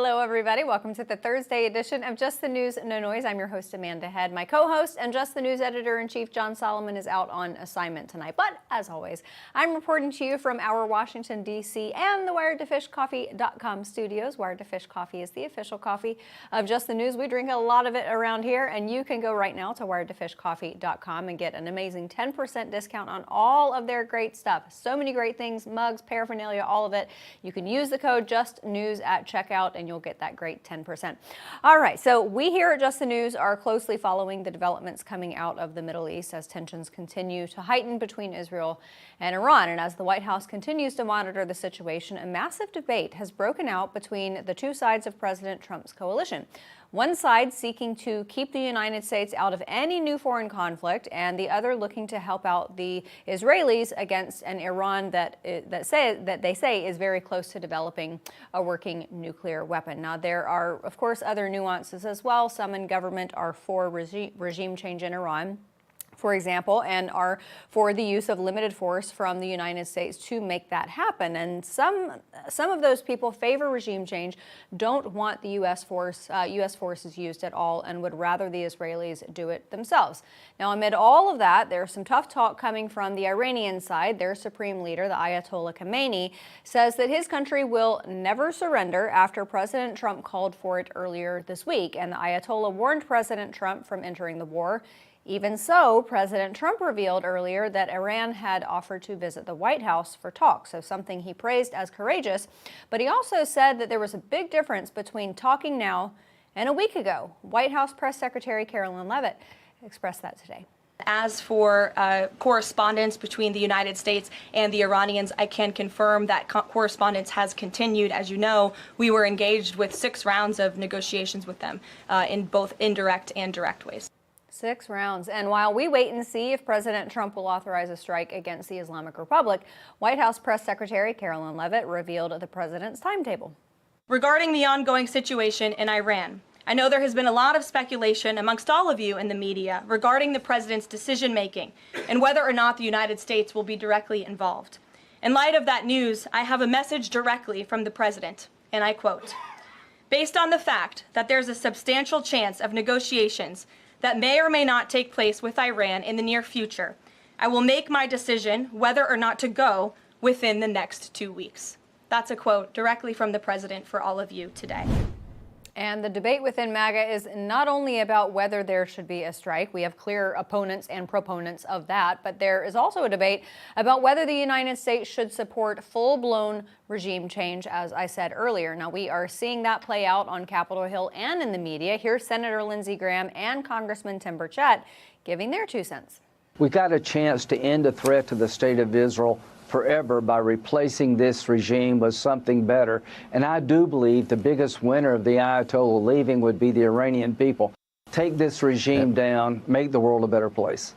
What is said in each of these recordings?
Hello, everybody. Welcome to the Thursday edition of Just the News, No Noise. I'm your host, Amanda Head. My co-host and Just the News editor-in-chief, John Solomon, is out on assignment tonight. But as always, I'm reporting to you from our Washington, D.C. and the WiredToFishCoffee.com studios. Wired to Fish Coffee is the official coffee of Just the News. We drink a lot of it around here, and you can go right now to WiredToFishCoffee.com and get an amazing 10% discount on all of their great stuff. So many great things, mugs, paraphernalia, all of it. You can use the code JUSTNEWS at checkout, and you'll get that great 10%. All right, so we here at Just the News are closely following the developments coming out of the Middle East as tensions continue to heighten between Israel and Iran. And as the White House continues to monitor the situation, a massive debate has broken out between the two sides of President Trump's coalition. One side seeking to keep the United States out of any new foreign conflict, and the other looking to help out the Israelis against an Iran that they say is very close to developing a working nuclear weapon. Now, there are, of course, other nuances as well. Some in government are for regime change in Iran, for example, and are for the use of limited force from the United States to make that happen. And some of those people favor regime change, don't want the U.S. forces used at all, and would rather the Israelis do it themselves. Now, amid all of that, there's some tough talk coming from the Iranian side. Their supreme leader, the Ayatollah Khamenei, says that his country will never surrender after President Trump called for it earlier this week. And the Ayatollah warned President Trump from entering the war. Even so, President Trump revealed earlier that Iran had offered to visit the White House for talks, so something he praised as courageous. But he also said that there was a big difference between talking now and a week ago. White House Press Secretary Karoline Leavitt expressed that today. As for correspondence between the United States and the Iranians, I can confirm that correspondence has continued. As you know, we were engaged with 6 rounds of negotiations with them in both indirect and direct ways. 6 rounds. And while we wait and see if President Trump will authorize a strike against the Islamic Republic, White House Press Secretary Karoline Leavitt revealed the president's timetable. Regarding the ongoing situation in Iran, I know there has been a lot of speculation amongst all of you in the media regarding the president's decision-making and whether or not the United States will be directly involved. In light of that news, I have a message directly from the president, and I quote, "Based on the fact that there's a substantial chance of negotiations that may or may not take place with Iran in the near future, I will make my decision whether or not to go within the next 2 weeks." That's a quote directly from the president for all of you today. And the debate within MAGA is not only about whether there should be a strike. We have clear opponents and proponents of that. But there is also a debate about whether the United States should support full-blown regime change, as I said earlier. Now, we are seeing that play out on Capitol Hill and in the media. Here's Senator Lindsey Graham and Congressman Tim Burchett giving their 2 cents. We got a chance to end a threat to the state of Israel forever by replacing this regime with something better. And I do believe the biggest winner of the Ayatollah leaving would be the Iranian people. Take this regime down, make the world a better place.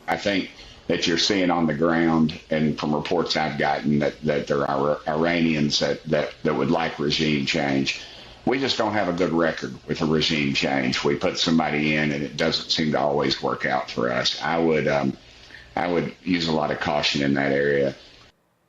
I think that you're seeing on the ground, and from reports I've gotten, that there are Iranians that would like regime change. We just don't have a good record with a regime change. We put somebody in, and it doesn't seem to always work out for us. I would use a lot of caution in that area.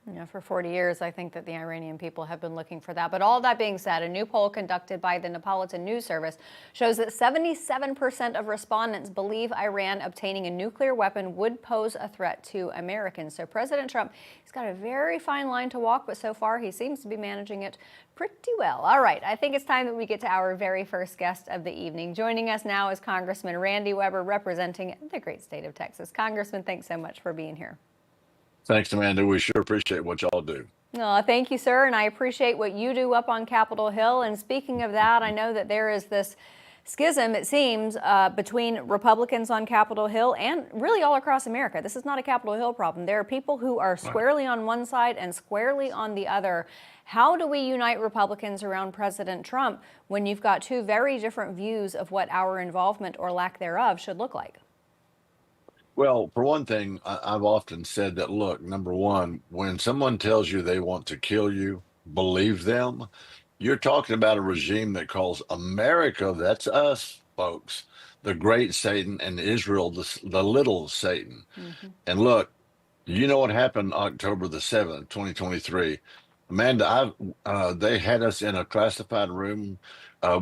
You know, for 40 years, I think that the Iranian people have been looking for that. But all that being said, a new poll conducted by the Neapolitan News Service shows that 77% of respondents believe Iran obtaining a nuclear weapon would pose a threat to Americans. So President Trump, he's got a very fine line to walk, but so far he seems to be managing it pretty well. All right, I think it's time that we get to our very first guest of the evening. Joining us now is Congressman Randy Weber, representing the great state of Texas. Congressman, thanks so much for being here. Thanks, Amanda. We sure appreciate what y'all do. Oh, thank you, sir. And I appreciate what you do up on Capitol Hill. And speaking of that, I know that there is this schism, it seems, between Republicans on Capitol Hill and really all across America. This is not a Capitol Hill problem. There are people who are squarely on one side and squarely on the other. How do we unite Republicans around President Trump when you've got 2 very different views of what our involvement or lack thereof should look like? Well, for one thing, I've often said that, look, number one, when someone tells you they want to kill you, believe them. You're talking about a regime that calls America, that's us, folks, the great Satan, and Israel, the little Satan. Mm-hmm. And look, you know what happened October the 7th, 2023. Amanda, they had us in a classified room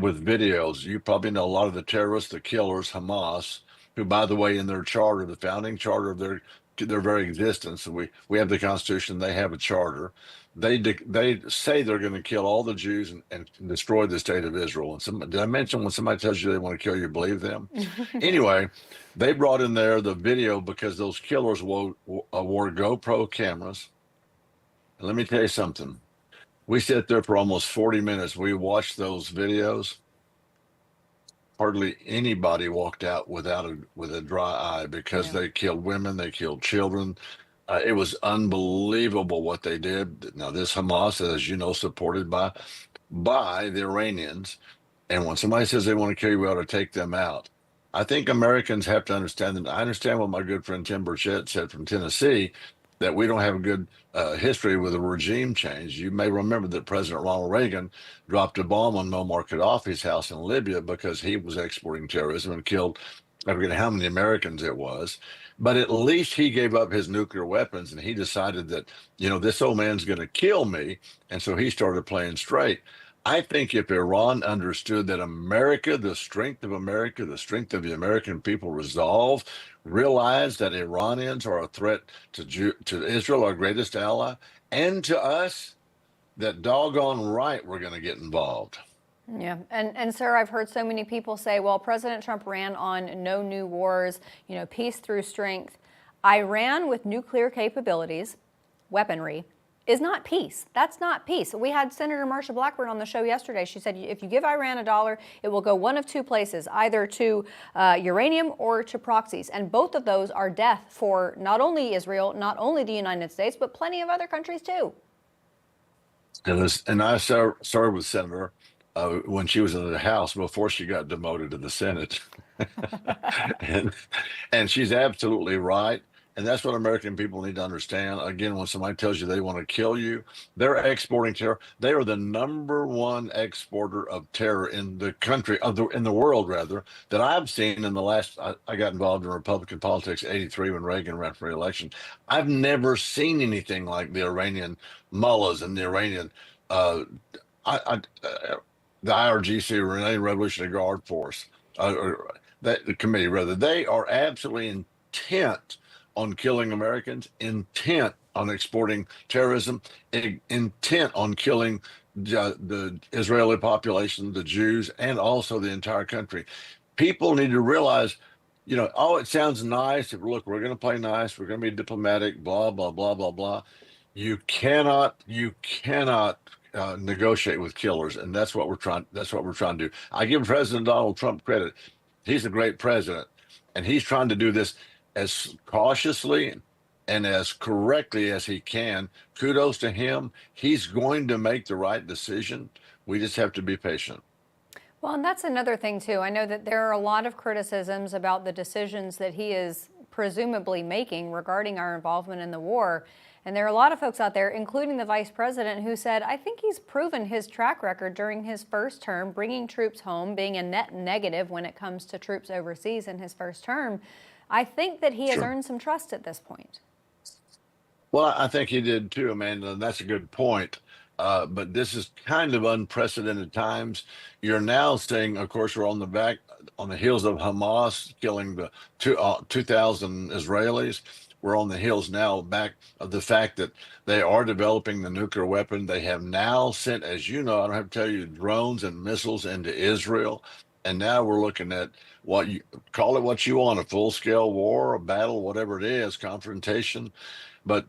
with videos. You probably know a lot of the terrorists, the killers, Hamas, who, by the way, in their charter, the founding charter of their very existence, we have the Constitution, they have a charter. They say they're going to kill all the Jews and destroy the state of Israel. And did I mention when somebody tells you they want to kill you, believe them? Anyway, they brought in there the video because those killers wore GoPro cameras. And let me tell you something. We sat there for almost 40 minutes. We watched those videos. Hardly anybody walked out with a dry eye because they killed women, they killed children. It was unbelievable what they did. Now, this Hamas, as you know, supported by the Iranians. And when somebody says they want to kill you, we ought to take them out. I think Americans have to understand that. I understand what my good friend Tim Burchett said from Tennessee, that we don't have a good history with a regime change. You may remember that President Ronald Reagan dropped a bomb on Muammar Gaddafi's house in Libya because he was exporting terrorism and killed, I forget how many Americans it was. But at least he gave up his nuclear weapons and he decided that, this old man's going to kill me. And so he started playing straight. I think if Iran understood that America, the strength of America, the strength of the American people realize that Iranians are a threat to Israel, our greatest ally, and to us, that doggone right we're going to get involved. Yeah. And sir, I've heard so many people say, well, President Trump ran on no new wars, peace through strength. Iran with nuclear capabilities, weaponry, is not peace. That's not peace. We had Senator Marsha Blackburn on the show yesterday. She said if you give Iran $1, it will go one of two places, either to uranium or to proxies. And both of those are death for not only Israel, not only the United States, but plenty of other countries too. And I started with Senator when she was in the House before she got demoted to the Senate. and she's absolutely right. And that's what American people need to understand. Again, when somebody tells you they want to kill you, they're exporting terror. They are the #1 exporter of terror in the country, in the world, rather, that I've seen in the last. I got involved in Republican politics '83 when Reagan ran for re-election. I've never seen anything like the Iranian mullahs and the Iranian, the IRGC, Iranian Revolutionary Guard Force, the committee, rather. They are absolutely intent on killing Americans, intent on exporting terrorism, intent on killing the Israeli population, the Jews, and also the entire country. People need to realize, it sounds nice. Look, we're going to play nice. We're going to be diplomatic, blah, blah, blah, blah, blah. You cannot negotiate with killers. And that's what we're trying to do. I give President Donald Trump credit. He's a great president, and he's trying to do this as cautiously and as correctly as he can. Kudos to him. He's going to make the right decision. We just have to be patient. Well, and that's another thing, too. I know that there are a lot of criticisms about the decisions that he is presumably making regarding our involvement in the war. And there are a lot of folks out there, including the vice president, who said, I think he's proven his track record during his first term, bringing troops home, being a net negative when it comes to troops overseas in his first term. I think that he has earned some trust at this point. Well, I think he did too, Amanda, and that's a good point. But this is kind of unprecedented times. You're now seeing, of course, we're on the heels of Hamas killing the 2,000 Israelis. We're on the heels now back of the fact that they are developing the nuclear weapon. They have now sent, as you know, I don't have to tell you, drones and missiles into Israel. And now we're looking at what you call it, what you want, a full-scale war, a battle, whatever it is, confrontation. But,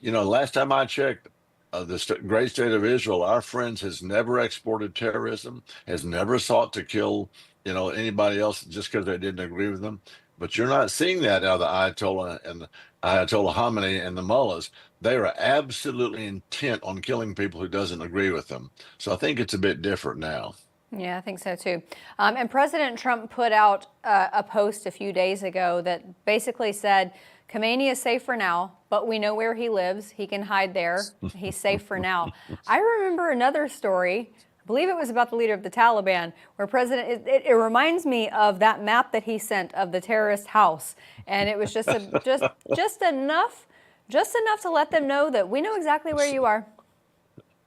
last time I checked, the great state of Israel, our friends, has never exported terrorism, has never sought to kill, anybody else just because they didn't agree with them. But you're not seeing that out of the Ayatollah and the Ayatollah Khamenei and the mullahs. They are absolutely intent on killing people who doesn't agree with them. So I think it's a bit different now. Yeah, I think so too. And President Trump put out a post a few days ago that basically said, Khamenei is safe for now, but we know where he lives. He can hide there. He's safe for now. I remember another story, I believe it was about the leader of the Taliban, where it reminds me of that map that he sent of the terrorist house. And it was just enough to let them know that we know exactly where you are.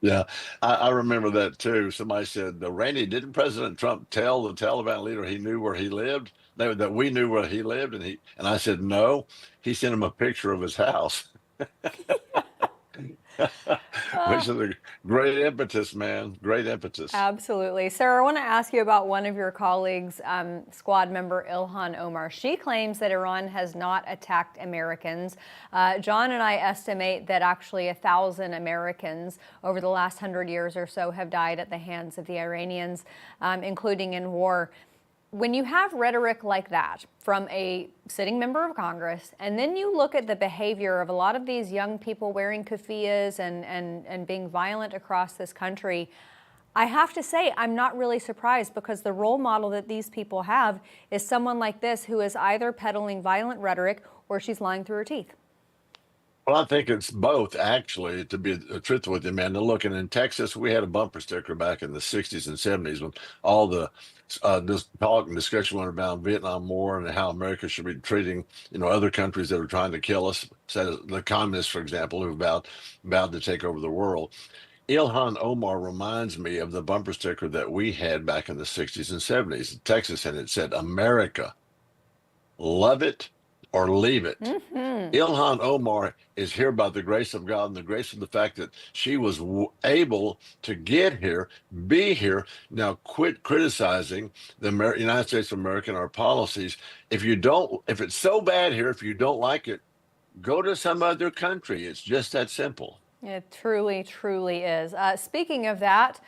Yeah, I remember that too. Somebody said, Randy, didn't President Trump tell the Taliban leader he knew where he lived? That we knew where he lived, and I said no. He sent him a picture of his house, which is a great impetus, man. Great impetus. Absolutely. Sarah, I want to ask you about one of your colleagues, squad member Ilhan Omar. She claims that Iran has not attacked Americans. John and I estimate that actually 1,000 Americans over the last 100 years or so have died at the hands of the Iranians, including in war. When you have rhetoric like that from a sitting member of Congress, and then you look at the behavior of a lot of these young people wearing keffiyehs and being violent across this country, I have to say I'm not really surprised, because the role model that these people have is someone like this who is either peddling violent rhetoric or she's lying through her teeth. Well, I think it's both, actually, to be truthful with you, man. Now, look, and in Texas, we had a bumper sticker back in the 60s and 70s when all the this talk and discussion went about Vietnam War and how America should be treating, other countries that are trying to kill us, said the communists, for example, who vowed to take over the world. Ilhan Omar reminds me of the bumper sticker that we had back in the 60s and 70s in Texas, and it said, America, love it or leave it. Ilhan Omar is here by the grace of God and the grace of the fact that she was able to get here, be here. Now, quit criticizing the United States of America and our policies. If it's so bad here, if you don't like it, go to some other country. It's just that simple. It truly, truly is. Speaking of that,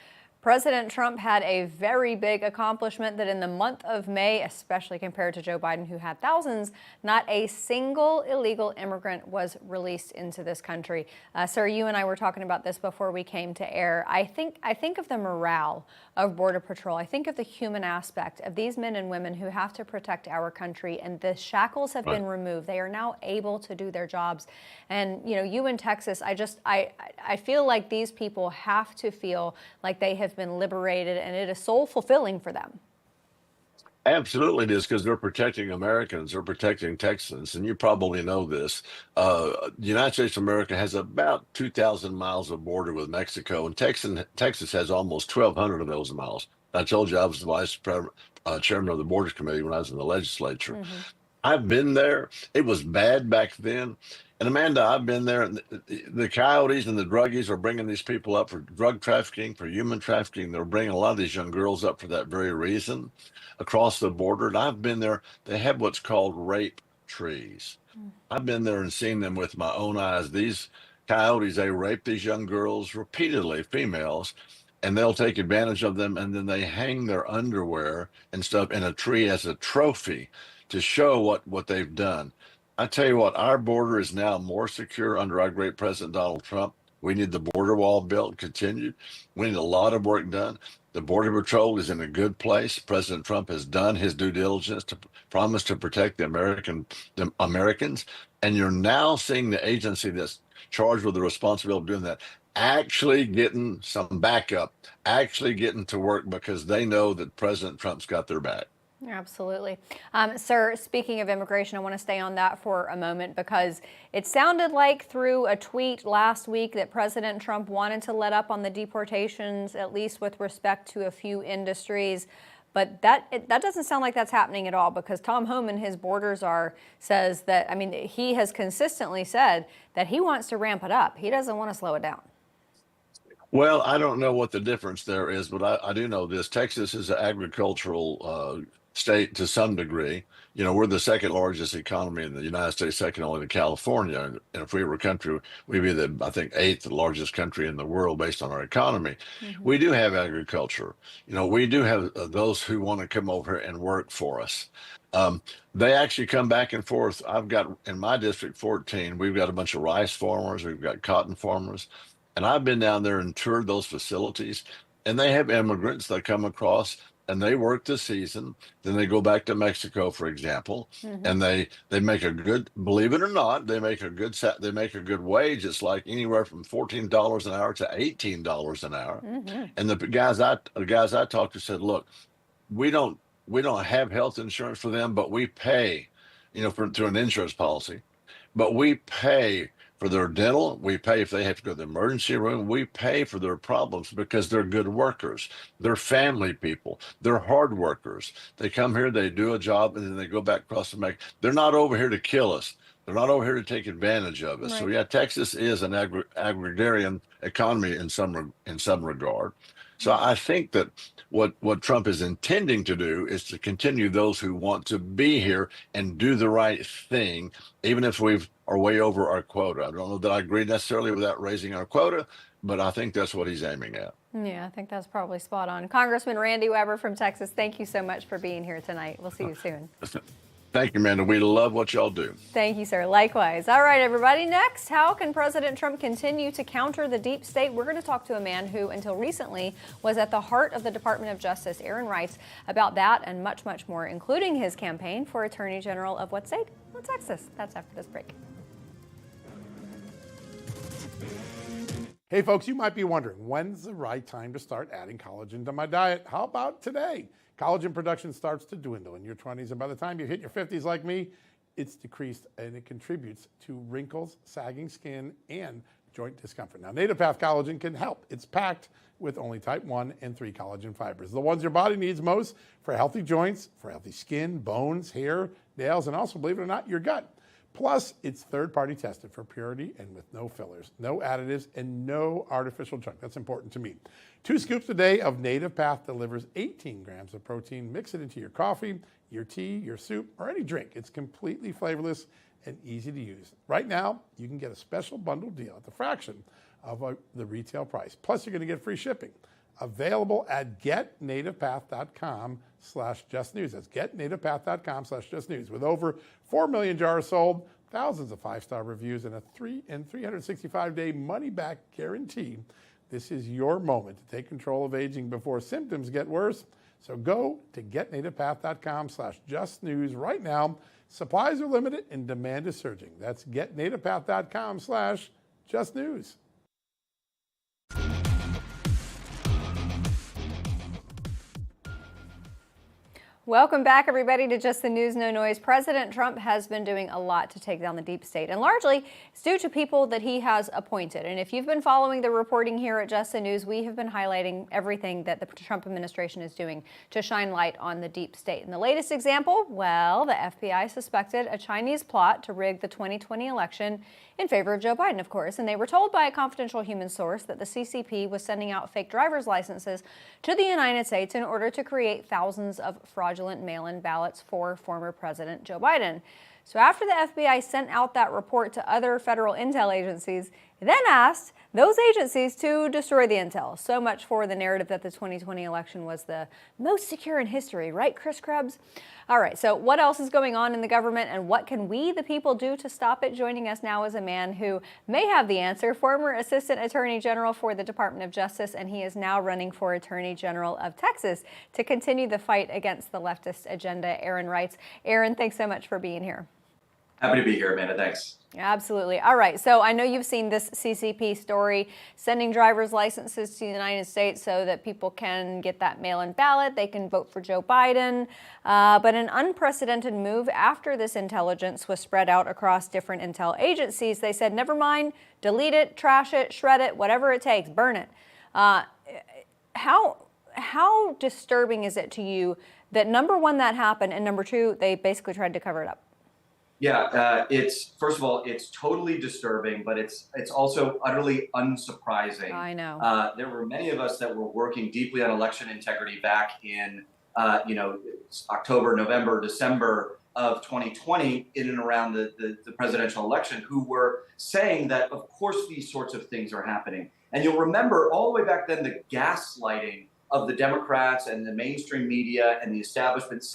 President Trump had a very big accomplishment that in the month of May, especially compared to Joe Biden, who had thousands, not a single illegal immigrant was released into this country. Sir, you and I were talking about this before we came to air. I think of the morale of Border Patrol. I think of the human aspect of these men and women who have to protect our country, and the shackles have been removed. They are now able to do their jobs. And, you in Texas, I feel like these people have to feel like they have been liberated, and it is soul fulfilling for them. Absolutely, it is, because they're protecting Americans, they're protecting Texans, and you probably know this. The United States of America has about 2,000 miles of border with Mexico, and Texas has almost 1,200 of those miles. I told you I was the chairman of the Borders Committee when I was in the legislature. I've been there. It was bad back then. And Amanda, I've been there, and the coyotes and the druggies are bringing these people up for drug trafficking, for human trafficking. They're bringing a lot of these young girls up for that very reason across the border. And I've been there. They have what's called rape trees. I've been there and seen them with my own eyes. These coyotes, they rape these young girls repeatedly, females, and they'll take advantage of them. And then they hang their underwear and stuff in a tree as a trophy to show what they've done. I tell you what, our border is now more secure under our great President Donald Trump. We need the border wall built, continued. We need a lot of work done. The Border Patrol is in a good place. President Trump has done his due diligence to promise to protect the Americans. And you're now seeing the agency that's charged with the responsibility of doing that actually getting some backup, actually getting to work, because they know that President Trump's got their back. Absolutely. Sir, speaking of immigration, I want to stay on that for a moment, because it sounded like through a tweet last week that President Trump wanted to let up on the deportations, at least with respect to a few industries. But that doesn't sound like that's happening at all, because Tom Homan, his borders czar, says that, he has consistently said that he wants to ramp it up. He doesn't want to slow it down. Well, I don't know what the difference there is, but I do know this. Texas is an agricultural state to some degree. We're the second largest economy in the United States, second only to California. And if we were a country, we'd be the, I think, eighth largest country in the world based on our economy. We do have agriculture. We do have those who want to come over here and work for us. They actually come back and forth. I've got, in my district 14, we've got a bunch of rice farmers, we've got cotton farmers. And I've been down there and toured those facilities, and they have immigrants that come across and they work the season. Then they go back to Mexico, for example, and they make a good, believe it or not, they make a good wage. It's like anywhere from $14 an hour to $18 an hour. And the guys I talked to said, look, we don't have health insurance for them, but we pay, through an insurance policy, but we pay for their dental. We pay if they have to go to the emergency room. We pay for their problems because they're good workers. They're family people. They're hard workers. They come here, they do a job, and then they go back across the make. They're not over here to kill us. They're not over here to take advantage of us. Right. So yeah, Texas is an agrarian economy in some regard. So I think that what Trump is intending to do is to continue those who want to be here and do the right thing, even if we are way over our quota. I don't know that I agree necessarily with that raising our quota, but I think that's what he's aiming at. Yeah, I think that's probably spot on. Congressman Randy Weber from Texas, thank you so much for being here tonight. We'll see you soon. Thank you, Amanda. We love what y'all do. Thank you, sir. Likewise. All right, everybody. Next, how can President Trump continue to counter the deep state? We're going to talk to a man who, until recently, was at the heart of the Department of Justice, Aaron Reitz, about that and much, much more, including his campaign for Attorney General of what state? Well, Texas. That's after this break. Hey folks, you might be wondering, when's the right time to start adding collagen to my diet? How about today? Collagen production starts to dwindle in your 20s, and by the time you hit your 50s like me, it's decreased, and it contributes to wrinkles, sagging skin, and joint discomfort. Now, Native Path Collagen can help. It's packed with only type 1 and 3 collagen fibers, the ones your body needs most for healthy joints, for healthy skin, bones, hair, nails, and also, believe it or not, your gut. Plus, it's third-party tested for purity and with no fillers, no additives, and no artificial junk. That's important to me. 2 scoops a day of Native Path delivers 18 grams of protein. Mix it into your coffee, your tea, your soup, or any drink. It's completely flavorless and easy to use. Right now, you can get a special bundle deal at the fraction of the retail price. Plus, you're going to get free shipping. Available at getnativepath.com/justnews. That's getnativepath.com/justnews. With over 4 million jars sold, thousands of 5-star reviews, and a 365-day money-back guarantee, this is your moment to take control of aging before symptoms get worse. So go to getnativepath.com/justnews right now. Supplies are limited and demand is surging. That's getnativepath.com/justnews. Welcome back, everybody, to Just the News, No Noise. President Trump has been doing a lot to take down the deep state, and largely it's due to people that he has appointed. And if you've been following the reporting here at Just the News, we have been highlighting everything that the Trump administration is doing to shine light on the deep state. And the latest example, well, the FBI suspected a Chinese plot to rig the 2020 election in favor of Joe Biden, of course, and they were told by a confidential human source that the CCP was sending out fake driver's licenses to the United States in order to create thousands of fraudulent mail-in ballots for former President Joe Biden. So after the FBI sent out that report to other federal intel agencies, it then asked those agencies to destroy the intel. So much for the narrative that the 2020 election was the most secure in history, right, Chris Krebs? All right, so what else is going on in the government, and what can we, the people, do to stop it? Joining us now is a man who may have the answer, former Assistant Attorney General for the Department of Justice, and he is now running for Attorney General of Texas to continue the fight against the leftist agenda. Aaron Reitz. Aaron, thanks so much for being here. Happy to be here, Amanda. Thanks. Absolutely. All right. So I know you've seen this CCP story, sending driver's licenses to the United States so that people can get that mail-in ballot. They can vote for Joe Biden. But an unprecedented move after this intelligence was spread out across different intel agencies. They said, never mind, delete it, trash it, shred it, whatever it takes, burn it. How disturbing is it to you that, number one, that happened, and number two, they basically tried to cover it up? Yeah, it's, first of all, it's totally disturbing, but it's also utterly unsurprising. I know. There were many of us that were working deeply on election integrity back in, October, November, December of 2020, in and around the presidential election, who were saying that, of course, these sorts of things are happening. And you'll remember all the way back then the gaslighting of the Democrats and the mainstream media and the establishment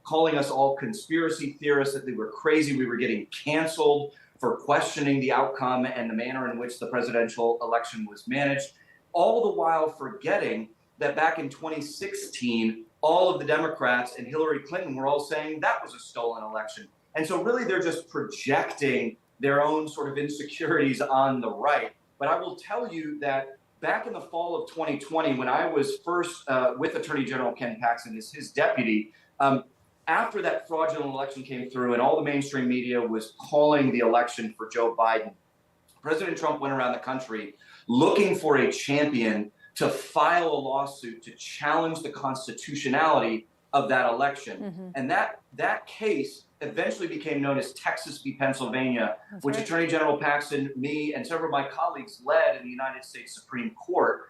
calling us all conspiracy theorists, that they were crazy. We were getting canceled for questioning the outcome and the manner in which the presidential election was managed, all the while forgetting that back in 2016, all of the Democrats and Hillary Clinton were all saying that was a stolen election. And so really they're just projecting their own sort of insecurities on the right. But I will tell you that back in the fall of 2020, when I was first with Attorney General Ken Paxton as his deputy, after that fraudulent election came through and all the mainstream media was calling the election for Joe Biden, President Trump went around the country looking for a champion to file a lawsuit to challenge the constitutionality of that election. And that case eventually became known as Texas v. Pennsylvania, which Attorney General Paxton, me, and several of my colleagues led in the United States Supreme Court,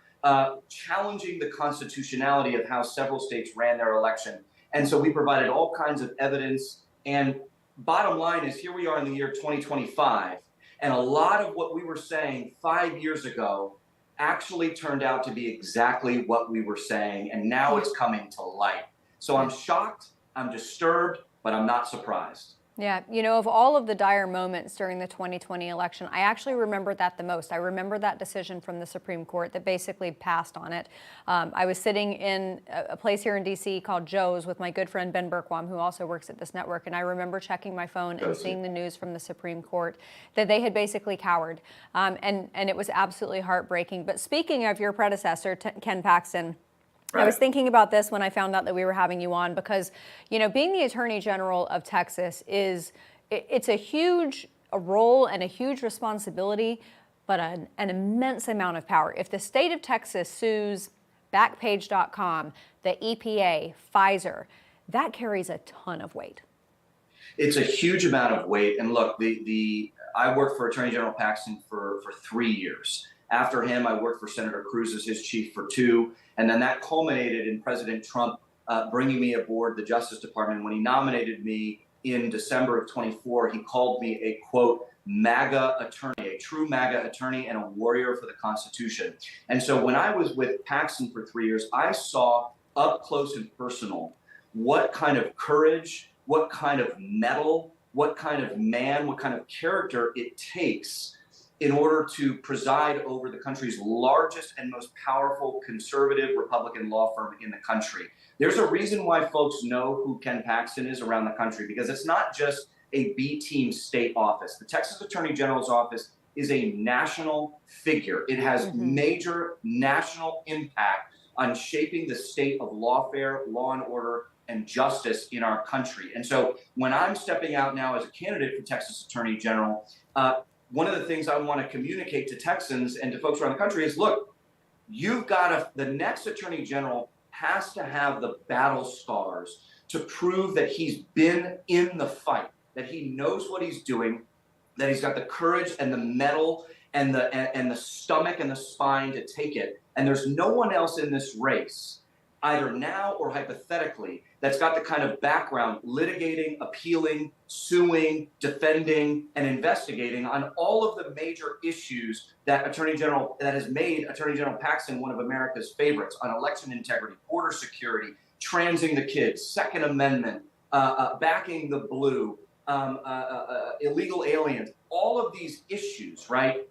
challenging the constitutionality of how several states ran their election. And so we provided all kinds of evidence. And bottom line is, here we are in the year 2025, and a lot of what we were saying 5 years ago actually turned out to be exactly what we were saying, and now it's coming to light. So I'm shocked, I'm disturbed, but I'm not surprised. Yeah, you know, of all of the dire moments during the 2020 election, I actually remember that the most. I remember that decision from the Supreme Court that basically passed on it. I was sitting in a place here in D.C. called Joe's with my good friend Ben Berkwam, who also works at this network, and I remember checking my phone and seeing the news from the Supreme Court that they had basically cowered, and it was absolutely heartbreaking. But speaking of your predecessor, Ken Paxton, I was thinking about this when I found out that we were having you on, because, you know, being the Attorney General of Texas it's a huge role and a huge responsibility, but an immense amount of power. If the state of Texas sues Backpage.com, the EPA, Pfizer, that carries a ton of weight. It's a huge amount of weight. And look, I worked for Attorney General Paxton for 3 years. After him, I worked for Senator Cruz as his chief for 2. And then that culminated in President Trump bringing me aboard the Justice Department. When he nominated me in December of 24, he called me a, quote, MAGA attorney, a true MAGA attorney and a warrior for the Constitution. And so when I was with Paxton for 3 years, I saw up close and personal what kind of courage, what kind of mettle, what kind of man, what kind of character it takes in order to preside over the country's largest and most powerful conservative Republican law firm in the country. There's a reason why folks know who Ken Paxton is around the country, because it's not just a B-team state office. The Texas Attorney General's office is a national figure. It has major national impact on shaping the state of lawfare, law and order, and justice in our country. And so when I'm stepping out now as a candidate for Texas Attorney General, one of the things I want to communicate to Texans and to folks around the country is, look, the next Attorney General has to have the battle scars to prove that he's been in the fight, that he knows what he's doing, that he's got the courage and the mettle and the stomach and the spine to take it. And there's no one else in this race, either now or hypothetically, that's got the kind of background litigating, appealing, suing, defending, and investigating on all of the major issues that has made Attorney General Paxton one of America's favorites, on election integrity, border security, transing the kids, Second Amendment, backing the blue, illegal aliens, all of these issues, right?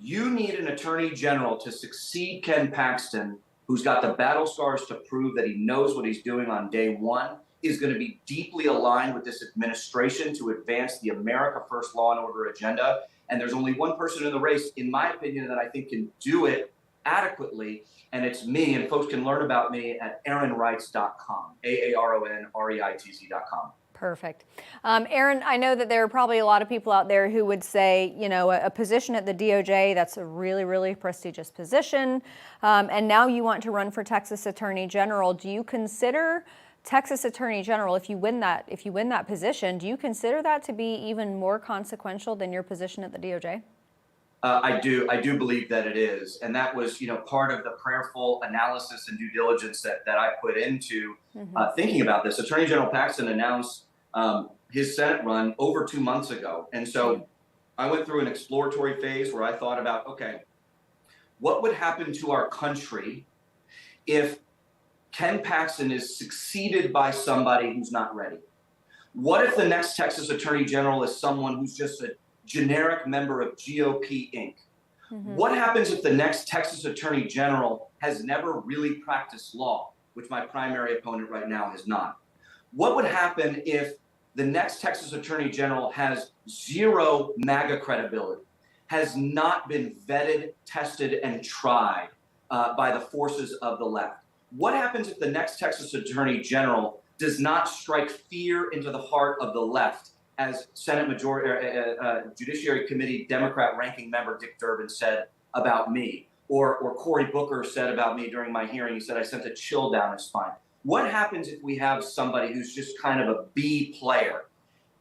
You need an Attorney General to succeed Ken Paxton, who's got the battle scars to prove that he knows what he's doing on day one, is going to be deeply aligned with this administration to advance the America First law and order agenda. And there's only one person in the race, in my opinion, that I think can do it adequately, and it's me. And folks can learn about me at aaronreitz.com, AARONREITZ.com. Perfect. Aaron, I know that there are probably a lot of people out there who would say, you know, a position at the DOJ, that's a really, really prestigious position. And now you want to run for Texas Attorney General. Do you consider Texas Attorney General, if you win that position, do you consider that to be even more consequential than your position at the DOJ? I do believe that it is. And that was, you know, part of the prayerful analysis and due diligence that I put into thinking about this. Attorney General Paxton announced his Senate run over 2 months ago. And so I went through an exploratory phase where I thought about, okay, what would happen to our country if Ken Paxton is succeeded by somebody who's not ready? What if the next Texas Attorney General is someone who's just a generic member of GOP Inc.? What happens if the next Texas Attorney General has never really practiced law, which my primary opponent right now has not? What would happen if the next Texas Attorney General has zero MAGA credibility, has not been vetted, tested, and tried by the forces of the left? What happens if the next Texas Attorney General does not strike fear into the heart of the left as Senate Judiciary Committee Democrat ranking member Dick Durbin said about me, or Cory Booker said about me during my hearing. He said I sent a chill down his spine. What happens if we have somebody who's just kind of a B player?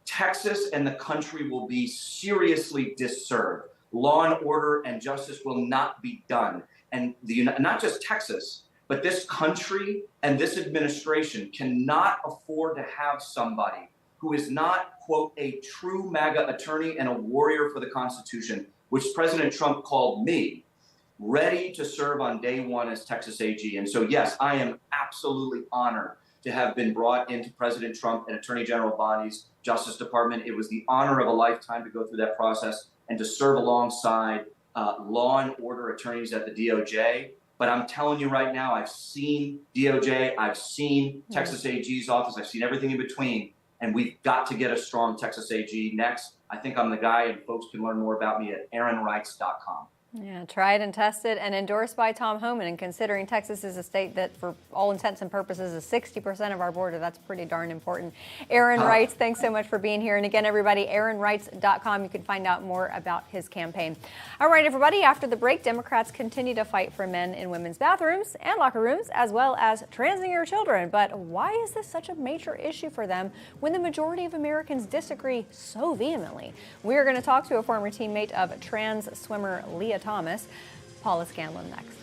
Texas and the country will be seriously disserved. Law and order and justice will not be done. And not just Texas, but this country and this administration cannot afford to have somebody who is not, quote, a true MAGA attorney and a warrior for the Constitution, which President Trump called me, ready to serve on day one as Texas AG. And so, yes, I am absolutely honored to have been brought into President Trump and Attorney General Bonnie's Justice Department. It was the honor of a lifetime to go through that process and to serve alongside law and order attorneys at the DOJ. But I'm telling you right now, I've seen DOJ, I've seen Texas AG's office, I've seen everything in between, and we've got to get a strong Texas AG next. I think I'm the guy, and folks can learn more about me at aaronreitz.com. Yeah, tried and tested and endorsed by Tom Homan. And considering Texas is a state that, for all intents and purposes, is 60% of our border, that's pretty darn important. Aaron Reitz, thanks so much for being here. And again, everybody, aaronreitz.com. You can find out more about his campaign. All right, everybody, after the break, Democrats continue to fight for men in women's bathrooms and locker rooms, as well as transgender children. But why is this such a major issue for them when the majority of Americans disagree so vehemently? We're going to talk to a former teammate of trans swimmer Leah Thomas. Paula Scanlon next.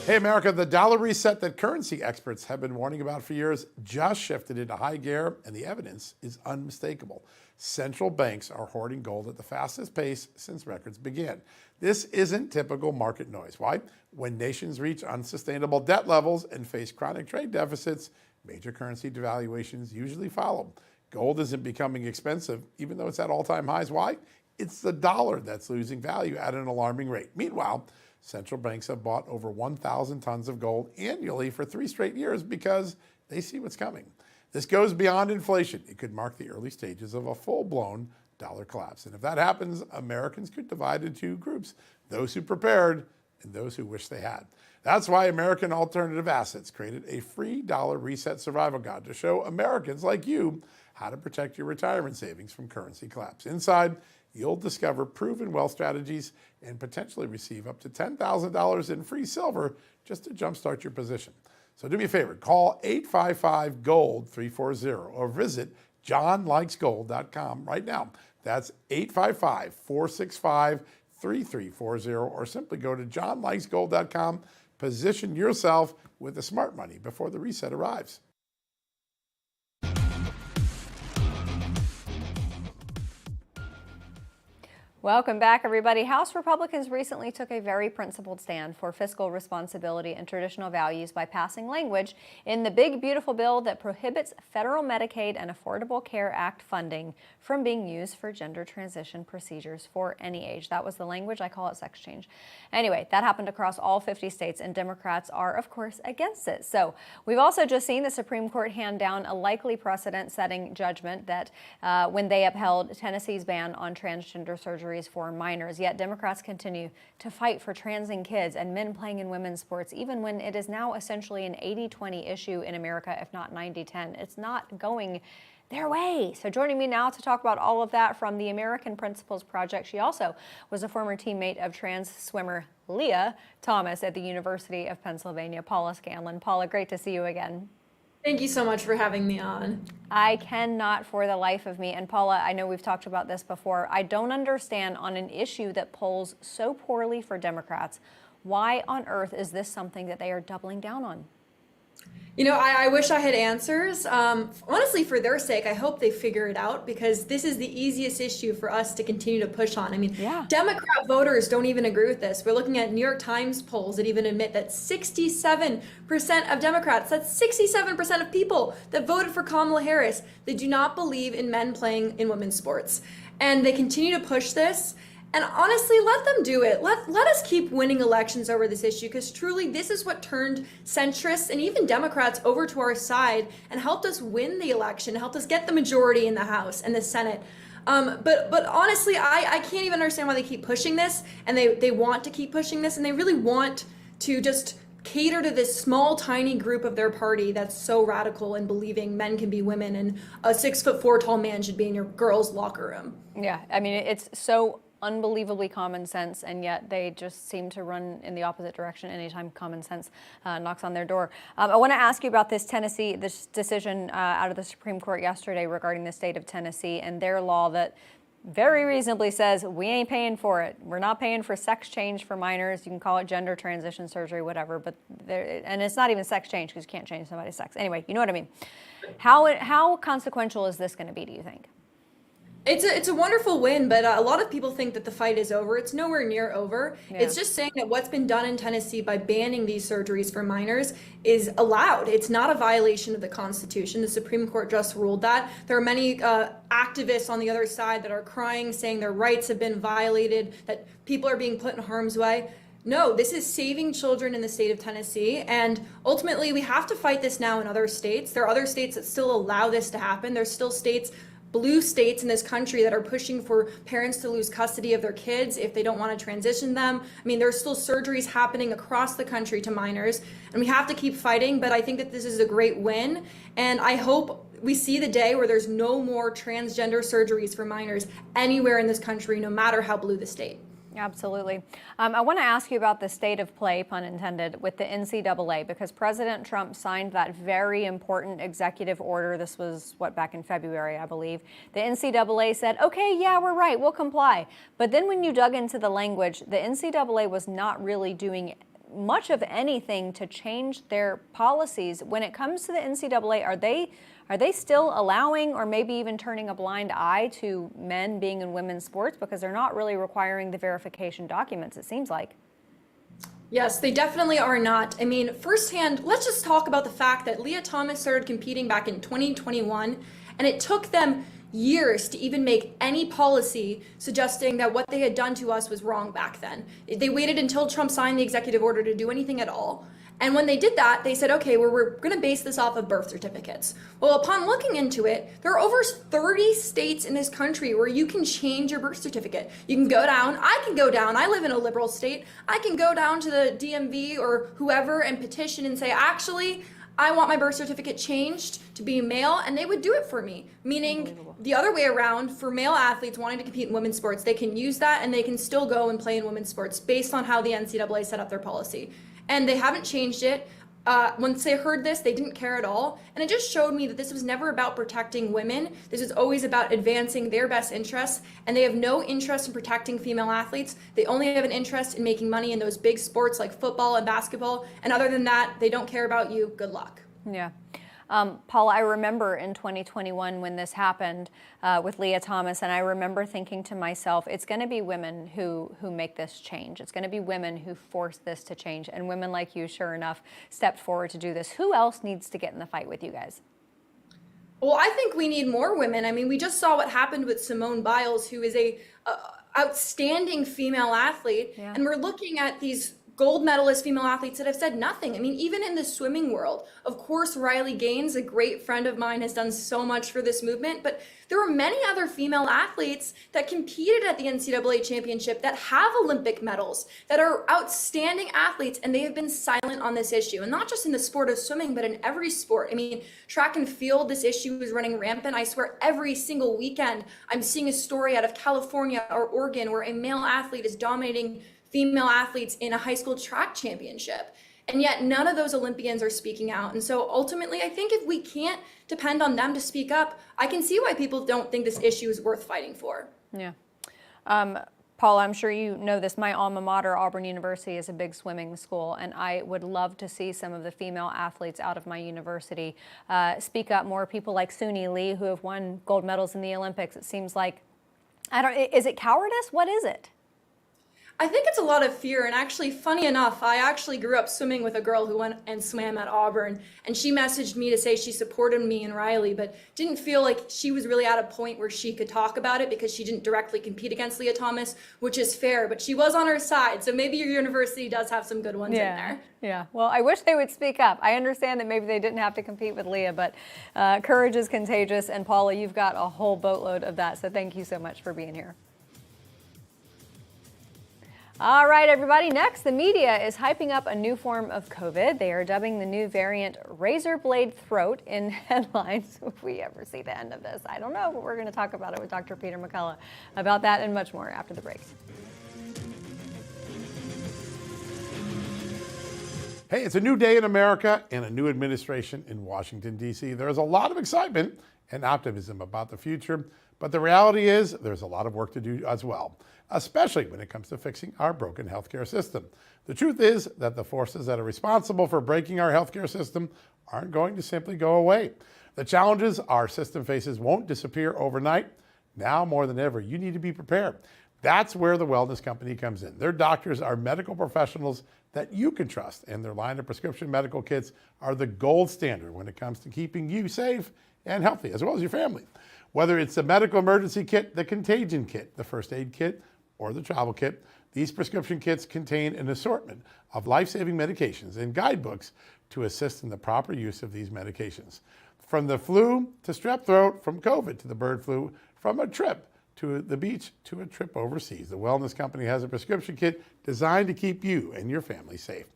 Hey, America, the dollar reset that currency experts have been warning about for years just shifted into high gear, and the evidence is unmistakable. Central banks are hoarding gold at the fastest pace since records began. This isn't typical market noise. Why? When nations reach unsustainable debt levels and face chronic trade deficits, major currency devaluations usually follow. Gold isn't becoming expensive, even though it's at all-time highs. Why? It's the dollar that's losing value at an alarming rate. Meanwhile, central banks have bought over 1,000 tons of gold annually for 3 straight years because they see what's coming. This goes beyond inflation. It could mark the early stages of a full-blown dollar collapse. And if that happens, Americans could divide into 2 groups, those who prepared and those who wish they had. That's why American Alternative Assets created a free dollar reset survival guide to show Americans like you how to protect your retirement savings from currency collapse. Inside, you'll discover proven wealth strategies and potentially receive up to $10,000 in free silver just to jumpstart your position. So do me a favor, call 855-GOLD-340 or visit johnlikesgold.com right now. That's 855-465-3340 or simply go to johnlikesgold.com. Position yourself with the smart money before the reset arrives. Welcome back, everybody. House Republicans recently took a very principled stand for fiscal responsibility and traditional values by passing language in the big, beautiful bill that prohibits federal Medicaid and Affordable Care Act funding from being used for gender transition procedures for any age. That was the language. I call it sex change. Anyway, that happened across all 50 states, and Democrats are, of course, against it. So we've also just seen the Supreme Court hand down a likely precedent-setting judgment that when they upheld Tennessee's ban on transgender surgery for minors. Yet Democrats continue to fight for transing kids and men playing in women's sports, even when it is now essentially an 80-20 issue in America, if not 90-10. It's not going their way. So joining me now to talk about all of that from the American Principles Project, she also was a former teammate of trans swimmer Leah Thomas at the University of Pennsylvania, Paula Scanlon. Paula, great to see you again. Thank you so much for having me on. I cannot for the life of me, and Paula, I know we've talked about this before, I don't understand on an issue that polls so poorly for Democrats, why on earth is this something that they are doubling down on? You know, I wish I had answers. Honestly, for their sake, I hope they figure it out, because this is the easiest issue for us to continue to push on. I mean, Democrat voters don't even agree with this. We're looking at New York Times polls that even admit that 67% of Democrats, that's 67% of people that voted for Kamala Harris, they do not believe in men playing in women's sports. And they continue to push this. And honestly, let them do it. Let us keep winning elections over this issue, because truly this is what turned centrists and even Democrats over to our side and helped us win the election, helped us get the majority in the House and the Senate. But honestly, I can't even understand why they keep pushing this, and they want to keep pushing this, and they really want to just cater to this small, tiny group of their party that's so radical in believing men can be women and a 6'4" tall man should be in your girls' locker room. Yeah, I mean, it's so unbelievably common sense, and yet they just seem to run in the opposite direction anytime common sense knocks on their door. I want to ask you about this decision out of the Supreme Court yesterday regarding the state of Tennessee and their law that very reasonably says we ain't paying for it. We're not paying for sex change for minors. You can call it gender transition surgery, whatever, but and it's not even sex change because you can't change somebody's sex. Anyway, you know what I mean. How consequential is this going to be, do you think? It's a wonderful win, but a lot of people think that the fight is over. It's nowhere near over. Yeah. It's just saying that what's been done in Tennessee by banning these surgeries for minors is allowed. It's not a violation of the Constitution. The Supreme Court just ruled that. There are many activists on the other side that are crying, saying their rights have been violated, that people are being put in harm's way. No, this is saving children in the state of Tennessee, and ultimately we have to fight this now in other states. There are other states that still allow this to happen. There's still blue states in this country that are pushing for parents to lose custody of their kids if they don't want to transition them. I mean, there's still surgeries happening across the country to minors, and we have to keep fighting, but I think that this is a great win, and I hope we see the day where there's no more transgender surgeries for minors anywhere in this country, no matter how blue the state. Absolutely. I want to ask you about the state of play, pun intended, with the NCAA, because President Trump signed that very important executive order. This was, back in February, I believe. The NCAA said, okay, yeah, we're right, we'll comply. But then when you dug into the language, the NCAA was not really doing much of anything to change their policies. When it comes to the NCAA, are they still allowing or maybe even turning a blind eye to men being in women's sports because they're not really requiring the verification documents, it seems like? Yes, they definitely are not. I mean, firsthand, let's just talk about the fact that Leah Thomas started competing back in 2021, and it took them years to even make any policy suggesting that what they had done to us was wrong back then. They waited until Trump signed the executive order to do anything at all. And when they did that, they said, okay, we're going to base this off of birth certificates. Well, upon looking into it, there are over 30 states in this country where you can change your birth certificate. You can go down, I can go down, I live in a liberal state, I can go down to the DMV or whoever and petition and say, actually, I want my birth certificate changed to be male, and they would do it for me. Meaning the other way around, for male athletes wanting to compete in women's sports, they can use that and they can still go and play in women's sports based on how the NCAA set up their policy. And they haven't changed it. Once they heard this, they didn't care at all. And it just showed me that this was never about protecting women. This is always about advancing their best interests. And they have no interest in protecting female athletes. They only have an interest in making money in those big sports like football and basketball. And other than that, they don't care about you. Good luck. Yeah. Paula, I remember in 2021 when this happened with Leah Thomas, and I remember thinking to myself, it's going to be women who make this change. It's going to be women who force this to change, and women like you, sure enough, stepped forward to do this. Who else needs to get in the fight with you guys? Well, I think we need more women. I mean, we just saw what happened with Simone Biles, who is a outstanding female athlete, and we're looking at these gold medalist female athletes that have said nothing. I mean, even in the swimming world, of course, Riley Gaines, a great friend of mine, has done so much for this movement, but there were many other female athletes that competed at the NCAA championship that have Olympic medals, that are outstanding athletes, and they have been silent on this issue. And not just in the sport of swimming, but in every sport. I mean, track and field, this issue is running rampant. I swear every single weekend, I'm seeing a story out of California or Oregon where a male athlete is dominating female athletes in a high school track championship. And yet none of those Olympians are speaking out. And so ultimately, I think if we can't depend on them to speak up, I can see why people don't think this issue is worth fighting for. Yeah. Paula, I'm sure you know this. My alma mater, Auburn University, is a big swimming school, and I would love to see some of the female athletes out of my university speak up more. People like Suni Lee, who have won gold medals in the Olympics. It seems like, is it cowardice? What is it? I think it's a lot of fear, and actually, funny enough, I actually grew up swimming with a girl who went and swam at Auburn, and she messaged me to say she supported me and Riley, but didn't feel like she was really at a point where she could talk about it because she didn't directly compete against Leah Thomas, which is fair, but she was on her side, so maybe your university does have some good ones in there. Yeah, well, I wish they would speak up. I understand that maybe they didn't have to compete with Leah, but courage is contagious, and Paula, you've got a whole boatload of that, so thank you so much for being here. All right, everybody. Next, the media is hyping up a new form of COVID. They are dubbing the new variant razor blade throat in headlines. If we ever see the end of this, I don't know, but we're going to talk about it with Dr. Peter McCullough about that and much more after the break. Hey, it's a new day in America and a new administration in Washington, D.C. There's a lot of excitement and optimism about the future, but the reality is there's a lot of work to do as well, especially when it comes to fixing our broken healthcare system. The truth is that the forces that are responsible for breaking our healthcare system aren't going to simply go away. The challenges our system faces won't disappear overnight. Now more than ever, you need to be prepared. That's where the Wellness Company comes in. Their doctors are medical professionals that you can trust, and their line of prescription medical kits are the gold standard when it comes to keeping you safe and healthy, as well as your family. Whether it's the medical emergency kit, the contagion kit, the first aid kit, or the travel kit, these prescription kits contain an assortment of life-saving medications and guidebooks to assist in the proper use of these medications. From the flu to strep throat, from COVID to the bird flu, from a trip to the beach to a trip overseas, the Wellness Company has a prescription kit designed to keep you and your family safe.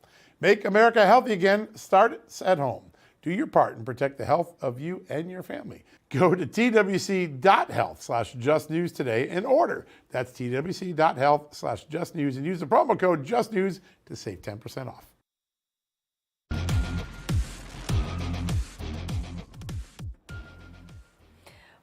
Make America healthy again. Start at home. Do your part and protect the health of you and your family. Go to twc.health/justnews today and order. That's twc.health/justnews and use the promo code JUSTNEWS to save 10% off.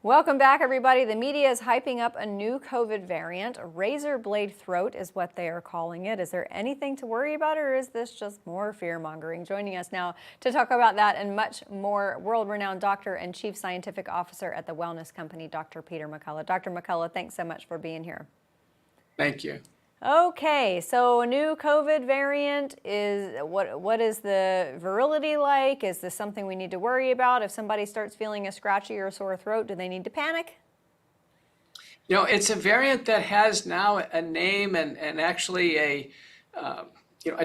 Welcome back, everybody. The media is hyping up a new COVID variant. Razor blade throat is what they are calling it. Is there anything to worry about, or is this just more fear-mongering? Joining us now to talk about that and much more, world-renowned doctor and chief scientific officer at the Wellness Company, Dr. Peter McCullough. Dr. McCullough, thanks so much for being here. Thank you. Okay, so a new COVID variant is what is the virility like? Is this something we need to worry about? If somebody starts feeling a scratchy or sore throat, do they need to panic? You know, it's a variant that has now a name and actually a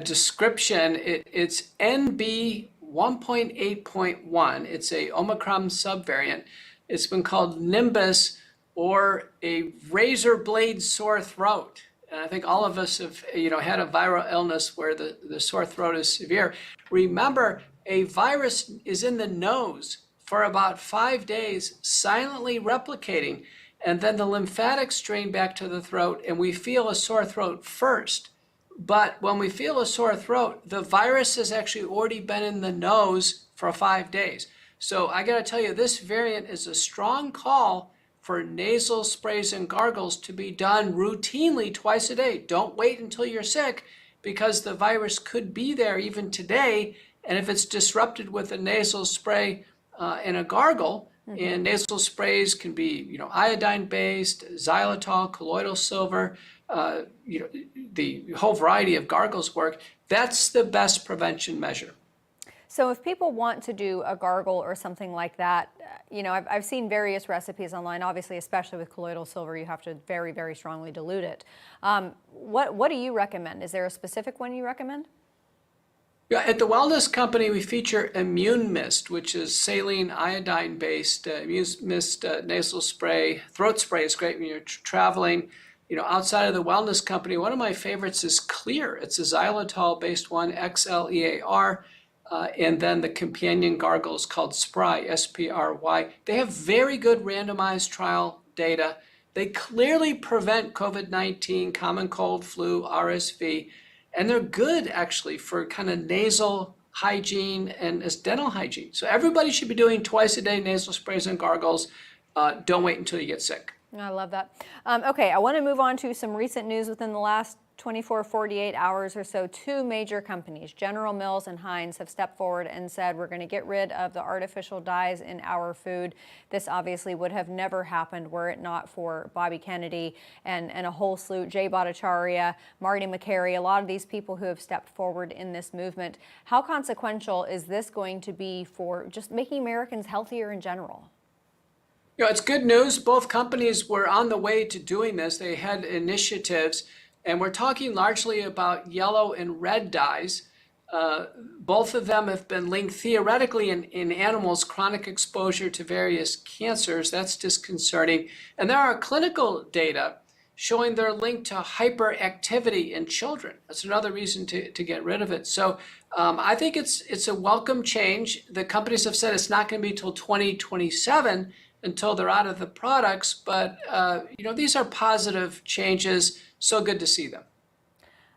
description. It's NB 1.8.1. It's a Omicron subvariant. It's been called Nimbus, or a razor blade sore throat. And I think all of us have, had a viral illness where the sore throat is severe. Remember, a virus is in the nose for about 5 days, silently replicating, and then the lymphatics drain back to the throat, and we feel a sore throat first. But when we feel a sore throat, the virus has actually already been in the nose for 5 days. So I got to tell you, this variant is a strong call for nasal sprays and gargles to be done routinely twice a day. Don't wait until you're sick, because the virus could be there even today. And if it's disrupted with a nasal spray and a gargle, and nasal sprays can be, iodine-based, xylitol, colloidal silver, the whole variety of gargles work. That's the best prevention measure. So if people want to do a gargle or something like that, I've seen various recipes online, obviously, especially with colloidal silver, you have to very, very strongly dilute it. What do you recommend? Is there a specific one you recommend? Yeah, at the Wellness Company, we feature Immune Mist, which is saline iodine-based Immune Mist nasal spray. Throat spray is great when you're traveling. Outside of the Wellness Company, one of my favorites is Clear. It's a xylitol-based one, XLEAR. And then the companion gargle is called Spry, SPRY. They have very good randomized trial data. They clearly prevent COVID-19, common cold, flu, RSV, and they're good actually for kind of nasal hygiene and as dental hygiene. So everybody should be doing twice a day nasal sprays and gargles. Don't wait until you get sick. I love that. Okay, I want to move on to some recent news within the last 48 hours or so. Two major companies, General Mills and Heinz, have stepped forward and said we're going to get rid of the artificial dyes in our food. This obviously would have never happened were it not for Bobby Kennedy and a whole slew, Jay Bhattacharya, Marty McCary, a lot of these people who have stepped forward in this movement. How consequential is this going to be for just making Americans healthier in general? It's good news. Both companies were on the way to doing this. They had initiatives. And we're talking largely about yellow and red dyes. Both of them have been linked theoretically in animals, chronic exposure to various cancers. That's disconcerting. And there are clinical data showing they're linked to hyperactivity in children. That's another reason to get rid of it. So I think it's a welcome change. The companies have said it's not going to be till 2027 until they're out of the products, but these are positive changes. So good to see them.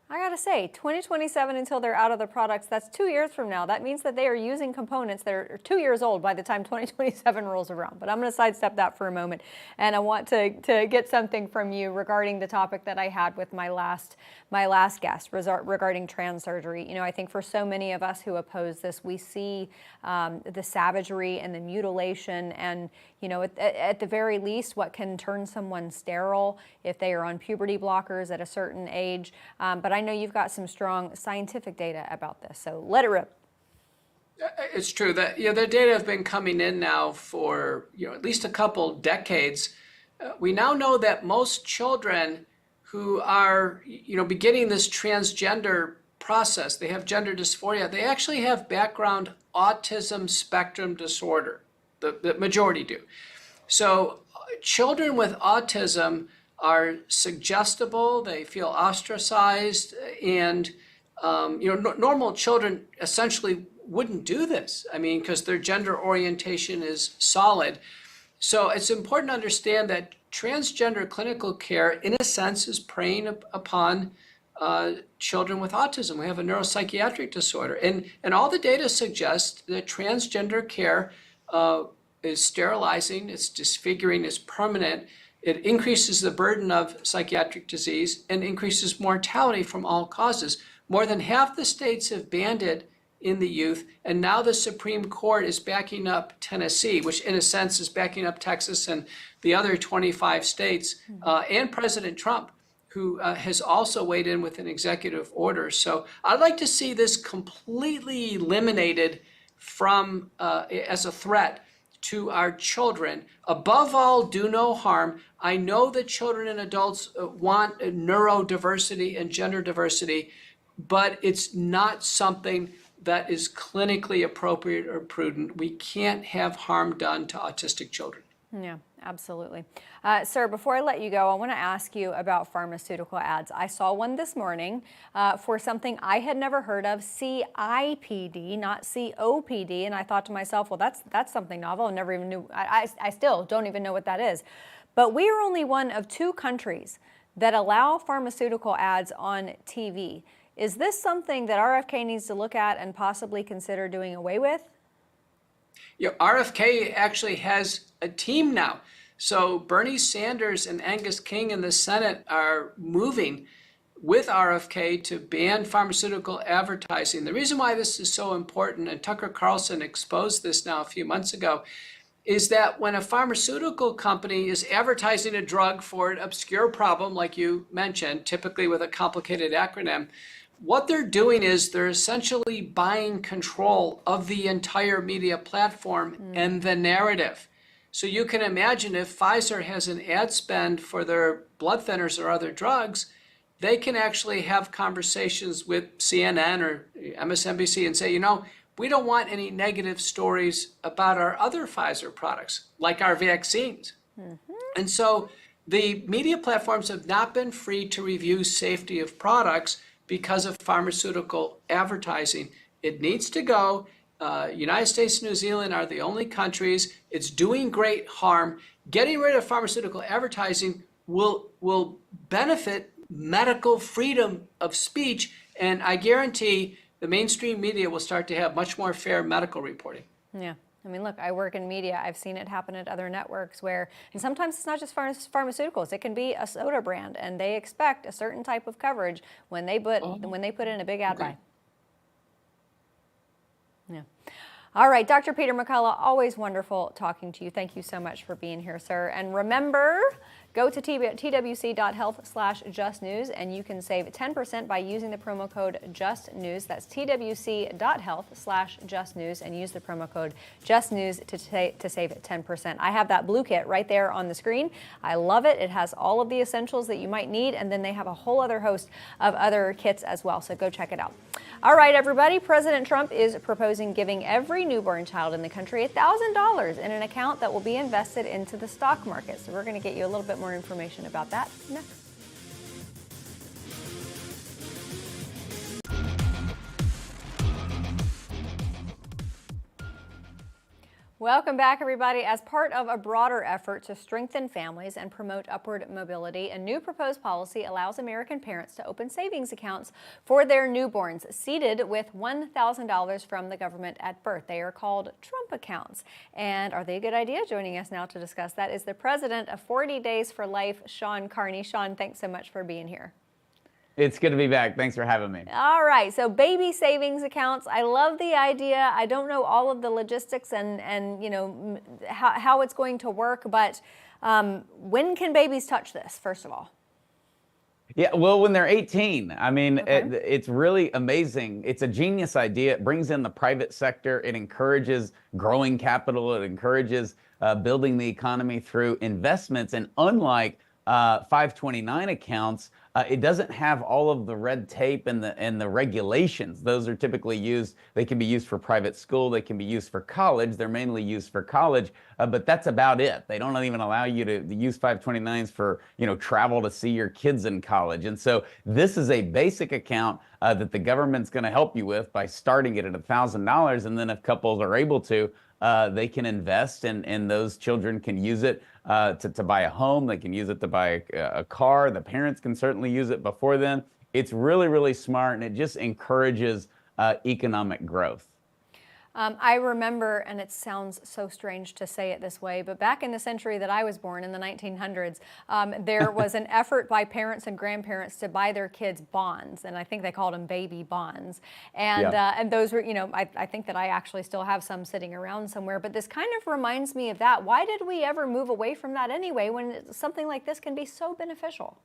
I gotta say, 2027 until they're out of the products, that's 2 years from now. That means that they are using components that are 2 years old by the time 2027 rolls around. But I'm gonna sidestep that for a moment. And I want to get something from you regarding the topic that I had with my last guest regarding trans surgery. I think for so many of us who oppose this, we see the savagery and the mutilation and, at the very least, what can turn someone sterile if they are on puberty blockers at a certain age. But I know you've got some strong scientific data about this, so let it rip. It's true that the data have been coming in now for at least a couple decades. We now know that most children who are beginning this transgender process, they have gender dysphoria, they actually have background autism spectrum disorder. The majority do. So children with autism are suggestible, they feel ostracized, and normal children essentially wouldn't do this. Because their gender orientation is solid. So it's important to understand that transgender clinical care, in a sense, is preying upon children with autism. We have a neuropsychiatric disorder, and all the data suggests that transgender care is sterilizing, it's disfiguring, it's permanent. It increases the burden of psychiatric disease and increases mortality from all causes. More than half the states have banned it in the youth, and now the Supreme Court is backing up Tennessee, which in a sense is backing up Texas and the other 25 states, and President Trump, who has also weighed in with an executive order. So I'd like to see this completely eliminated from as a threat to our children. Above all, do no harm. I know that children and adults want neurodiversity and gender diversity, but it's not something that is clinically appropriate or prudent. We can't have harm done to autistic children. Yeah, absolutely. Sir, before I let you go, I want to ask you about pharmaceutical ads. I saw one this morning for something I had never heard of, CIPD, not COPD, and I thought to myself, well, that's something novel. I never even knew. I still don't even know what that is. But we are only one of 2 countries that allow pharmaceutical ads on TV. Is this something that RFK needs to look at and possibly consider doing away with? RFK actually has a team now. So Bernie Sanders and Angus King in the Senate are moving with RFK to ban pharmaceutical advertising. The reason why this is so important, and Tucker Carlson exposed this now a few months ago, is that when a pharmaceutical company is advertising a drug for an obscure problem, like you mentioned, typically with a complicated acronym, what they're doing is they're essentially buying control of the entire media platform and the narrative. So you can imagine if Pfizer has an ad spend for their blood thinners or other drugs, they can actually have conversations with CNN or MSNBC and say, we don't want any negative stories about our other Pfizer products, like our vaccines. And so the media platforms have not been free to review safety of products because of pharmaceutical advertising. It needs to go. United States and New Zealand are the only countries. It's doing great harm. Getting rid of pharmaceutical advertising will benefit medical freedom of speech, and I guarantee the mainstream media will start to have much more fair medical reporting. Yeah. Look, I work in media. I've seen it happen at other networks where, and sometimes it's not just pharmaceuticals. It can be a soda brand, and they expect a certain type of coverage when they put in a big ad buy. Yeah. All right, Dr. Peter McCullough, always wonderful talking to you. Thank you so much for being here, sir. And remember, go to twc.health/justnews, and you can save 10% by using the promo code JUSTNEWS. That's twc.health/justnews, and use the promo code JUSTNEWS to save 10%. I have that blue kit right there on the screen. I love it. It has all of the essentials that you might need, and then they have a whole other host of other kits as well, so go check it out. All right, everybody, President Trump is proposing giving every newborn child in the country $1,000 in an account that will be invested into the stock market. So we're going to get you a little bit more information about that next. Welcome back, everybody. As part of a broader effort to strengthen families and promote upward mobility, a new proposed policy allows American parents to open savings accounts for their newborns, seeded with $1,000 from the government at birth. They are called Trump accounts. And are they a good idea? Joining us now to discuss that is the president of 40 Days for Life, Sean Carney. Sean, thanks so much for being here. It's good to be back. Thanks for having me. All right, so baby savings accounts. I love the idea. I don't know all of the logistics and you know how it's going to work, but when can babies touch this, first of all? Yeah, well, when they're 18. I mean, it's really amazing. It's a genius idea. It brings in the private sector. It encourages growing capital. It encourages building the economy through investments. And unlike 529 accounts, it doesn't have all of the red tape and the regulations. Those are typically used. They can be used for private school. They can be used for college. They're mainly used for college, but that's about it. They don't even allow you to use 529s for, you know, travel to see your kids in college. And so this is a basic account that the government's going to help you with by starting it at $1,000, and then if couples are able to, they can invest, and those children can use it to buy a home. They can use it to buy a car. The parents can certainly use it before then. It's really, really smart, and it just encourages economic growth. I remember, and it sounds so strange to say it this way, but back in the century that I was born, in the 1900s, there was an effort by parents and grandparents to buy their kids bonds, and I think they called them baby bonds. And those were, you know, I think that I actually still have some sitting around somewhere, but this kind of reminds me of that. Why did we ever move away from that anyway, when something like this can be so beneficial?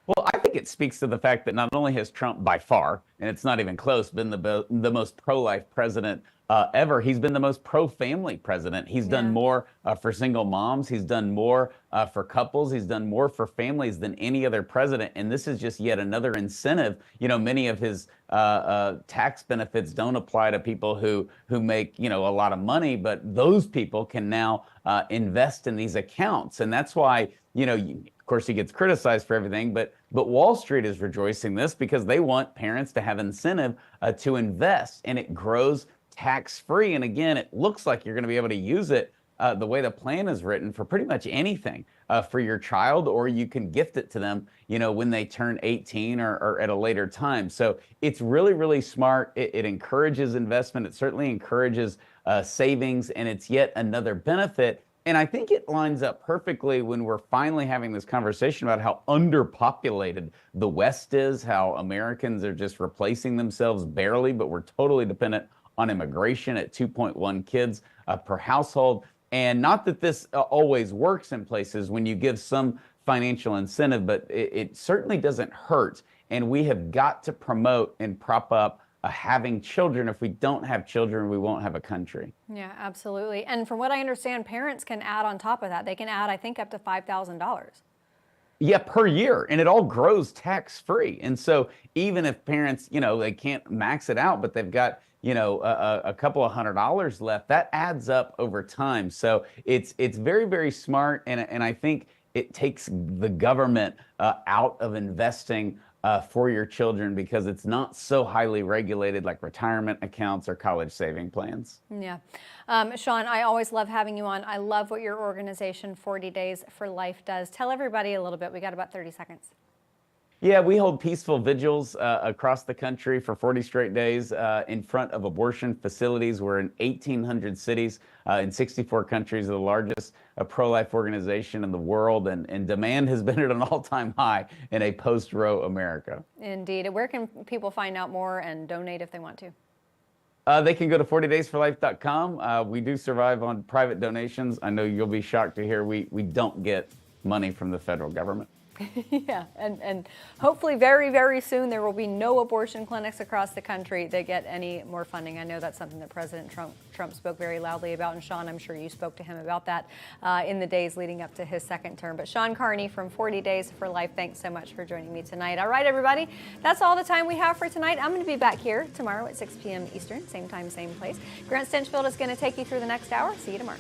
Well, I think it speaks to the fact that not only has Trump by far, and it's not even close, been the most pro-life president ever, he's been the most pro-family president. He's done more for single moms. He's done more for couples. He's done more for families than any other president. And this is just yet another incentive. You know, many of his tax benefits don't apply to people who make, you know, a lot of money, but those people can now invest in these accounts. And that's why, you know, of course, he gets criticized for everything, but Wall Street is rejoicing this because they want parents to have incentive to invest, and it grows tax-free. And again, it looks like you're going to be able to use it the way the plan is written for pretty much anything for your child, or you can gift it to them, you know, when they turn 18 or at a later time. So it's really, really smart. It encourages investment. It certainly encourages savings, and it's yet another benefit. And I think it lines up perfectly when we're finally having this conversation about how underpopulated the West is, how Americans are just replacing themselves barely, but we're totally dependent on immigration at 2.1 kids per household. And not that this always works in places when you give some financial incentive, but it certainly doesn't hurt. And we have got to promote and prop up having children. If we don't have children, we won't have a country. Yeah, absolutely. And from what I understand, parents can add on top of that. They can add, I think, up to $5,000. Yeah, per year, and it all grows tax-free. And so even if parents, you know, they can't max it out, but they've got, you know, a couple of $100s left, that adds up over time. So it's very, very smart, and I think it takes the government out of investing for your children, because it's not so highly regulated like retirement accounts or college saving plans. Yeah. Sean, I always love having you on. I love what your organization 40 Days for Life does. Tell everybody a little bit. We got about 30 seconds. Yeah, we hold peaceful vigils across the country for 40 straight days in front of abortion facilities. We're in 1,800 cities in 64 countries, the largest pro-life organization in the world, and demand has been at an all-time high in a post-Roe America. Indeed. Where can people find out more and donate if they want to? They can go to 40daysforlife.com. We do survive on private donations. I know you'll be shocked to hear we don't get money from the federal government. Yeah, and hopefully very, very soon there will be no abortion clinics across the country that get any more funding. I know that's something that President Trump spoke very loudly about, and Sean, I'm sure you spoke to him about that in the days leading up to his second term. But Sean Carney from 40 Days for Life, thanks so much for joining me tonight. All right, everybody, that's all the time we have for tonight. I'm going to be back here tomorrow at 6 p.m. Eastern, same time, same place. Grant Stinchfield is going to take you through the next hour. See you tomorrow.